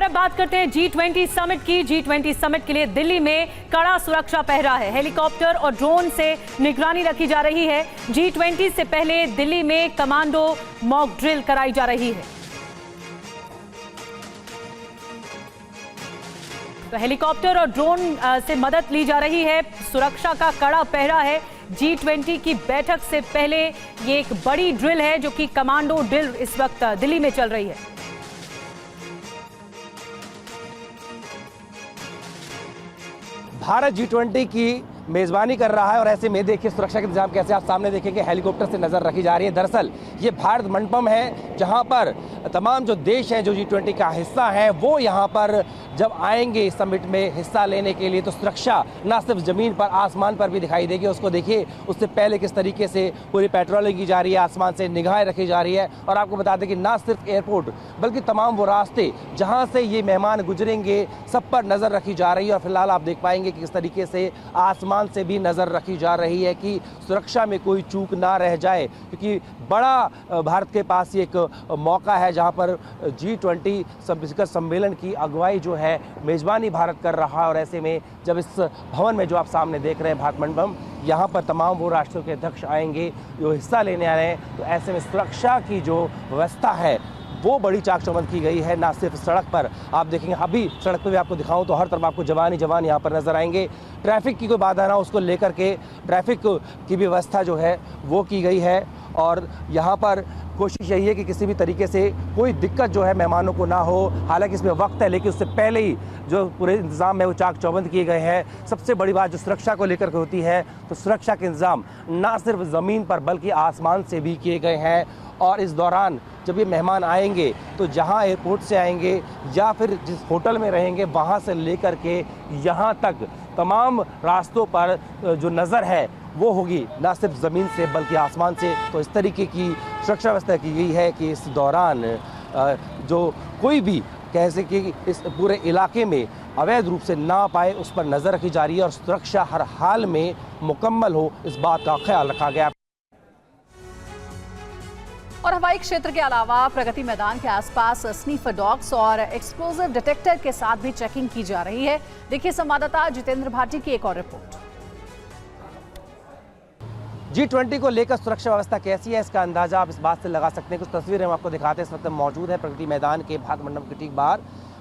अब बात करते हैं G20 समिट की। G20 समिट के लिए दिल्ली में कड़ा सुरक्षा पहरा है। हेलीकॉप्टर और ड्रोन से निगरानी रखी जा रही है। G20 से पहले दिल्ली में कमांडो मॉक ड्रिल कराई जा रही है। तो हेलीकॉप्टर और ड्रोन से मदद ली जा रही है। सुरक्षा का कड़ा पहरा है। G20 की बैठक से पहले ये एक बड़ी ड्रिल है जो कि कमांडो ड्रिल इस वक्त दिल्ली में चल रही है। भारत G20 की मेजबानी कर रहा है और ऐसे में देखिए सुरक्षा के इंतजाम कैसे आप सामने देखेंगे। हेलीकॉप्टर से नजर रखी जा रही है। दरअसल ये भारत मंडपम है जहां पर तमाम जो देश हैं जो G20 का हिस्सा है वो यहां पर जब आएंगे इस समिट में हिस्सा लेने के लिए तो सुरक्षा ना सिर्फ जमीन पर आसमान पर भी दिखाई देगी। उसको देखिए उससे पहले किस तरीके से पूरी पेट्रोलिंग की जा रही है, आसमान से निगाहें रखी जा रही है। और आपको बता दें कि ना सिर्फ एयरपोर्ट बल्कि तमाम वो रास्ते जहां से ये मेहमान गुजरेंगे सब पर नजर रखी जा रही है। और फिलहाल आप देख पाएंगे कि किस तरीके से आसमान से भी नजर रखी जा रही है कि सुरक्षा में कोई चूक ना रह जाए, क्योंकि बड़ा भारत के पास ये एक मौका है जहां पर G20 शिखर सम्मेलन की अगुवाई जो है मेजबानी भारत कर रहा है। और ऐसे में जब इस भवन में जो आप सामने देख रहे हैं भारत मंडपम, यहाँ पर तमाम वो राष्ट्रों के अध्यक्ष आएंगे जो हिस्सा लेने आ रहे हैं, तो ऐसे में सुरक्षा की जो व्यवस्था है वो बड़ी चाक चौबंद की गई है। ना सिर्फ सड़क पर आप देखेंगे, अभी सड़क पर भी आपको दिखाऊं तो हर तरफ आपको जवान ही जवान यहाँ पर नजर आएंगे। ट्रैफिक की कोई बाधा ना उसको लेकर के ट्रैफिक की भी व्यवस्था जो है वो की गई है। और यहाँ पर कोशिश यही है कि किसी भी तरीके से कोई दिक्कत जो है मेहमानों को ना हो। हालांकि इसमें वक्त है, लेकिन उससे पहले ही जो पूरे इंतजाम है वो चाक चौबंद किए गए हैं। सबसे बड़ी बात जो सुरक्षा को लेकर के होती है तो सुरक्षा के इंतजाम ना सिर्फ ज़मीन पर बल्कि आसमान से भी किए गए हैं। और इस दौरान जब ये मेहमान आएंगे तो जहां एयरपोर्ट से आएंगे या फिर जिस होटल में रहेंगे वहां से लेकर के यहाँ तक तमाम रास्तों पर जो नज़र है वो होगी ना सिर्फ ज़मीन से बल्कि आसमान से। तो इस तरीके की सुरक्षा व्यवस्था की गई है कि इस दौरान जो कोई भी कह सके कि इस पूरे इलाके में अवैध रूप से ना पाए उस पर नज़र रखी जा रही है और सुरक्षा हर हाल में मुकम्मल हो इस बात का ख्याल रखा गया। और हवाई क्षेत्र के अलावा प्रगति मैदान के आसपास स्नीफर डॉग्स और एक्सप्लोजिव डिटेक्टर के साथ भी चेकिंग की जा रही है। देखिए संवाददाता जितेंद्र भाटी की एक और रिपोर्ट। G20 को लेकर सुरक्षा व्यवस्था कैसी है इसका अंदाजा आप इस बात से लगा सकते हैं। कुछ तस्वीरें हम आपको दिखाते हैं। इस वक्त मौजूद है प्रगति मैदान के भारत मंडप के ठीक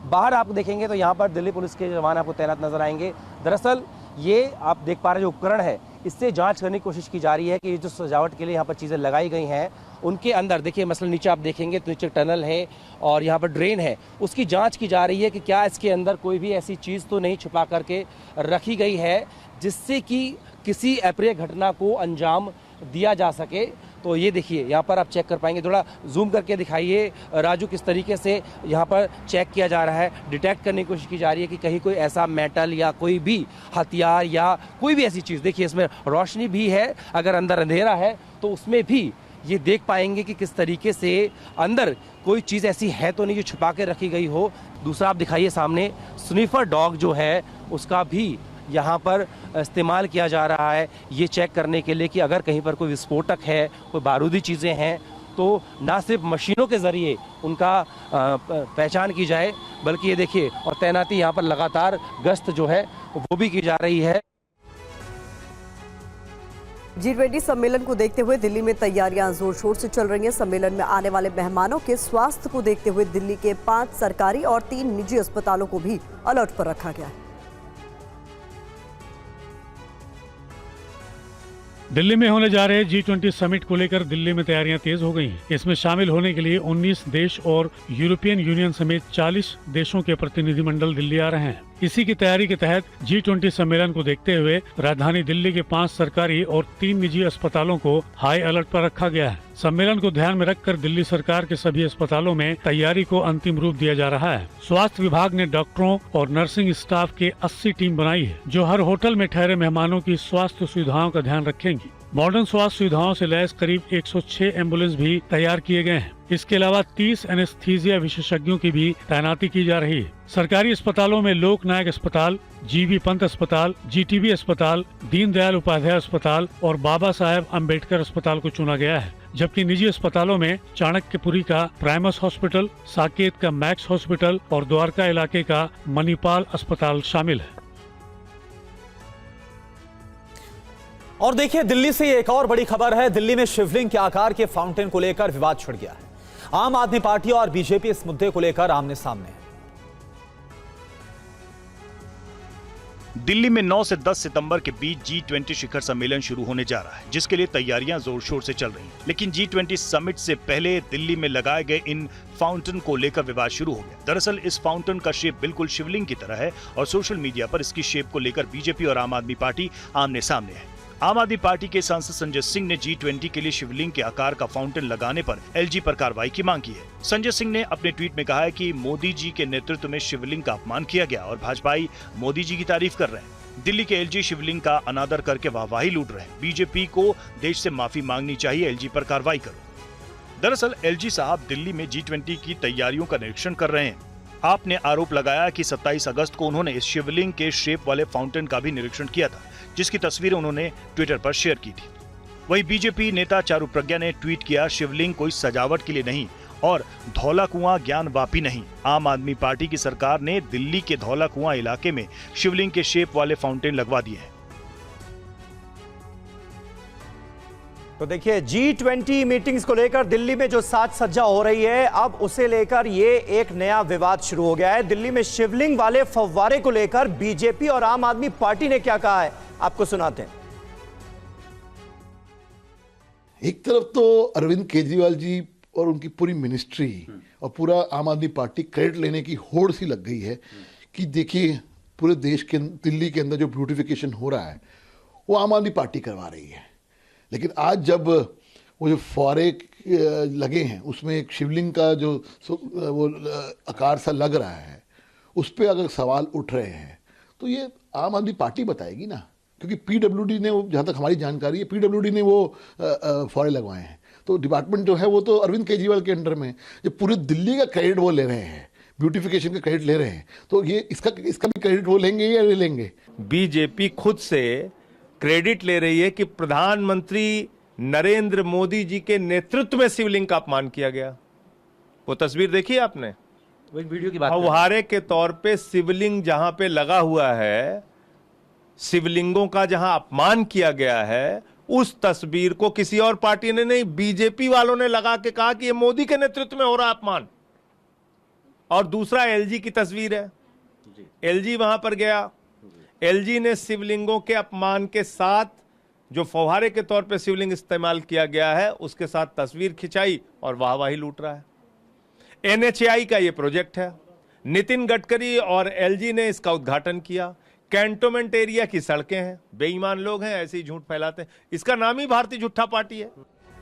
बाहर आप देखेंगे तो यहाँ पर दिल्ली पुलिस के जवान आपको तैनात नजर आएंगे। दरअसल ये आप देख पा रहे जो उपकरण है इससे जांच करने की कोशिश की जा रही है कि ये जो सजावट के लिए यहाँ पर चीज़ें लगाई गई हैं उनके अंदर देखिए मसलन नीचे आप देखेंगे तो नीचे टनल है और यहाँ पर ड्रेन है, उसकी जांच की जा रही है कि क्या इसके अंदर कोई भी ऐसी चीज़ तो नहीं छुपा करके रखी गई है जिससे कि किसी अप्रिय घटना को अंजाम दिया जा सके। तो ये देखिए यहाँ पर आप चेक कर पाएंगे, थोड़ा जूम करके दिखाइए राजू, किस तरीके से यहाँ पर चेक किया जा रहा है, डिटेक्ट करने की कोशिश की जा रही है कि कहीं कोई ऐसा मेटल या कोई भी हथियार या कोई भी ऐसी चीज़। देखिए इसमें रोशनी भी है, अगर अंदर अंधेरा है तो उसमें भी ये देख पाएंगे कि किस तरीके से अंदर कोई चीज़ ऐसी है तो नहीं जो छुपा के रखी गई हो। दूसरा आप दिखाइए सामने स्नीफर डॉग जो है उसका भी यहाँ पर इस्तेमाल किया जा रहा है ये चेक करने के लिए कि अगर कहीं पर कोई विस्फोटक है, कोई बारूदी चीज़ें हैं तो ना सिर्फ मशीनों के ज़रिए उनका पहचान की जाए बल्कि ये देखिए और तैनाती यहाँ पर लगातार गश्त जो है वो भी की जा रही है। G20 सम्मेलन को देखते हुए दिल्ली में तैयारियां जोर शोर से चल रही हैं। सम्मेलन में आने वाले मेहमानों के स्वास्थ्य को देखते हुए दिल्ली के 5 सरकारी और 3 निजी अस्पतालों को भी अलर्ट पर रखा गया है। दिल्ली में होने जा रहे G20 समिट को लेकर दिल्ली में तैयारियां तेज हो गई हैं। इसमें शामिल होने के लिए 19 देश और यूरोपियन यूनियन समेत 40 देशों के प्रतिनिधिमंडल दिल्ली आ रहे हैं। इसी की तैयारी के तहत G20 सम्मेलन को देखते हुए राजधानी दिल्ली के 5 सरकारी और 3 निजी अस्पतालों को हाई अलर्ट पर रखा गया है। सम्मेलन को ध्यान में रखकर दिल्ली सरकार के सभी अस्पतालों में तैयारी को अंतिम रूप दिया जा रहा है। स्वास्थ्य विभाग ने डॉक्टरों और नर्सिंग स्टाफ के 80 टीम बनाई है जो हर होटल में ठहरे मेहमानों की स्वास्थ्य सुविधाओं का ध्यान रखेंगी। मॉडर्न स्वास्थ्य सुविधाओं से लैस करीब 106 एम्बुलेंस भी तैयार किए गए हैं। इसके अलावा 30 एनेस्थीसिया विशेषज्ञों की भी तैनाती की जा रही है। सरकारी अस्पतालों में लोक नायक अस्पताल, जीबी पंत अस्पताल, जीटीबी अस्पताल, दीनदयाल उपाध्याय अस्पताल और बाबा साहेब अम्बेडकर अस्पताल को चुना गया है, जबकि निजी अस्पतालों में चाणक्यपुरी का प्राइमस हॉस्पिटल, साकेत का मैक्स हॉस्पिटल और द्वारका इलाके का मणिपाल अस्पताल शामिल है। और देखिए, दिल्ली से एक और बड़ी खबर है। दिल्ली में शिवलिंग के आकार के फाउंटेन को लेकर विवाद छिड़ गया है। आम आदमी पार्टी और बीजेपी इस मुद्दे को लेकर आमने सामने है। दिल्ली में 9 से 10 सितंबर के बीच G20 शिखर सम्मेलन शुरू होने जा रहा है, जिसके लिए तैयारियां जोर शोर से चल रही हैं। लेकिन G20 समिट से पहले दिल्ली में लगाए गए इन फाउंटेन को लेकर विवाद शुरू हो गया। दरअसल इस फाउंटेन का शेप बिल्कुल शिवलिंग की तरह है और सोशल मीडिया पर इसकी शेप को लेकर बीजेपी और आम आदमी पार्टी आमने सामने है। आम आदमी पार्टी के सांसद संजय सिंह ने G20 के लिए शिवलिंग के आकार का फाउंटेन लगाने पर एलजी पर कार्रवाई की मांग की है। संजय सिंह ने अपने ट्वीट में कहा है कि मोदी जी के नेतृत्व में शिवलिंग का अपमान किया गया और भाजपाई मोदी जी की तारीफ कर रहे हैं। दिल्ली के एलजी शिवलिंग का अनादर करके वाहवाही लूट रहे हैं। बीजेपी को देश से माफी मांगनी चाहिए, एलजी पर कार्रवाई करो। दरअसल एलजी साहब दिल्ली में G20 की तैयारियों का निरीक्षण कर रहे हैं। आपने आरोप लगाया कि 27 अगस्त को उन्होंने इस शिवलिंग के शेप वाले फाउंटेन का भी निरीक्षण किया था, जिसकी तस्वीरें उन्होंने ट्विटर पर शेयर की थी। वहीं बीजेपी नेता चारू प्रज्ञा ने ट्वीट किया, शिवलिंग कोई सजावट के लिए नहीं और धौला कुआं ज्ञान वापी नहीं। आम आदमी पार्टी की सरकार ने दिल्ली के धौला कुआं इलाके में शिवलिंग के शेप वाले फाउंटेन लगवा दिए हैं। तो देखिए, G20 मीटिंग्स को लेकर दिल्ली में जो साज सज्जा हो रही है, अब उसे लेकर ये एक नया विवाद शुरू हो गया है। दिल्ली में शिवलिंग वाले फव्वारे को लेकर बीजेपी और आम आदमी पार्टी ने क्या कहा है, आपको सुनाते हैं। एक तरफ तो अरविंद केजरीवाल जी और उनकी पूरी मिनिस्ट्री और पूरा आम आदमी पार्टी क्रेडिट लेने की होड़ सी लग गई है कि देखिए पूरे देश के दिल्ली के अंदर जो ब्यूटिफिकेशन हो रहा है वो आम आदमी पार्टी करवा रही है। लेकिन आज जब वो जो फुआरे लगे हैं उसमें एक शिवलिंग का जो वो आकार सा लग रहा है, उस पर अगर सवाल उठ रहे हैं तो ये आम आदमी पार्टी बताएगी ना, क्योंकि पीडब्ल्यूडी ने, जहाँ तक हमारी जानकारी है, पीडब्ल्यूडी ने वो फुआरे लगवाए हैं। तो डिपार्टमेंट जो है वो तो अरविंद केजरीवाल के अंडर में, जो पूरे दिल्ली का क्रेडिट वो ले रहे हैं, ब्यूटिफिकेशन का क्रेडिट ले रहे हैं, तो ये इसका भी क्रेडिट वो लेंगे या नहीं लेंगे? बीजेपी खुद से क्रेडिट ले रही है कि प्रधानमंत्री नरेंद्र मोदी जी के नेतृत्व में शिवलिंग का अपमान किया गया। वो तस्वीर देखी आपने? वो एक वीडियो की बात फव्वारे के तौर पे शिवलिंग जहां पे लगा हुआ है, शिवलिंगों का जहां अपमान किया गया है, उस तस्वीर को किसी और पार्टी ने नहीं, बीजेपी वालों ने लगा के कहा कि ये मोदी के नेतृत्व में हो रहा अपमान। और दूसरा एलजी की तस्वीर है, एलजी वहां पर गया, एलजी ने शिवलिंगों के अपमान के साथ जो फव्वारे के तौर पे शिवलिंग इस्तेमाल किया गया है उसके साथ तस्वीर खिंचाई और वाहवाही लूट रहा है। एनएचएआई का ये प्रोजेक्ट है, नितिन गडकरी और एलजी ने इसका उद्घाटन किया। कैंटोनमेंट एरिया की सड़कें हैं, बेईमान लोग हैं, ऐसे ही झूठ फैलाते हैं। इसका नाम ही भारतीय झूठा पार्टी है।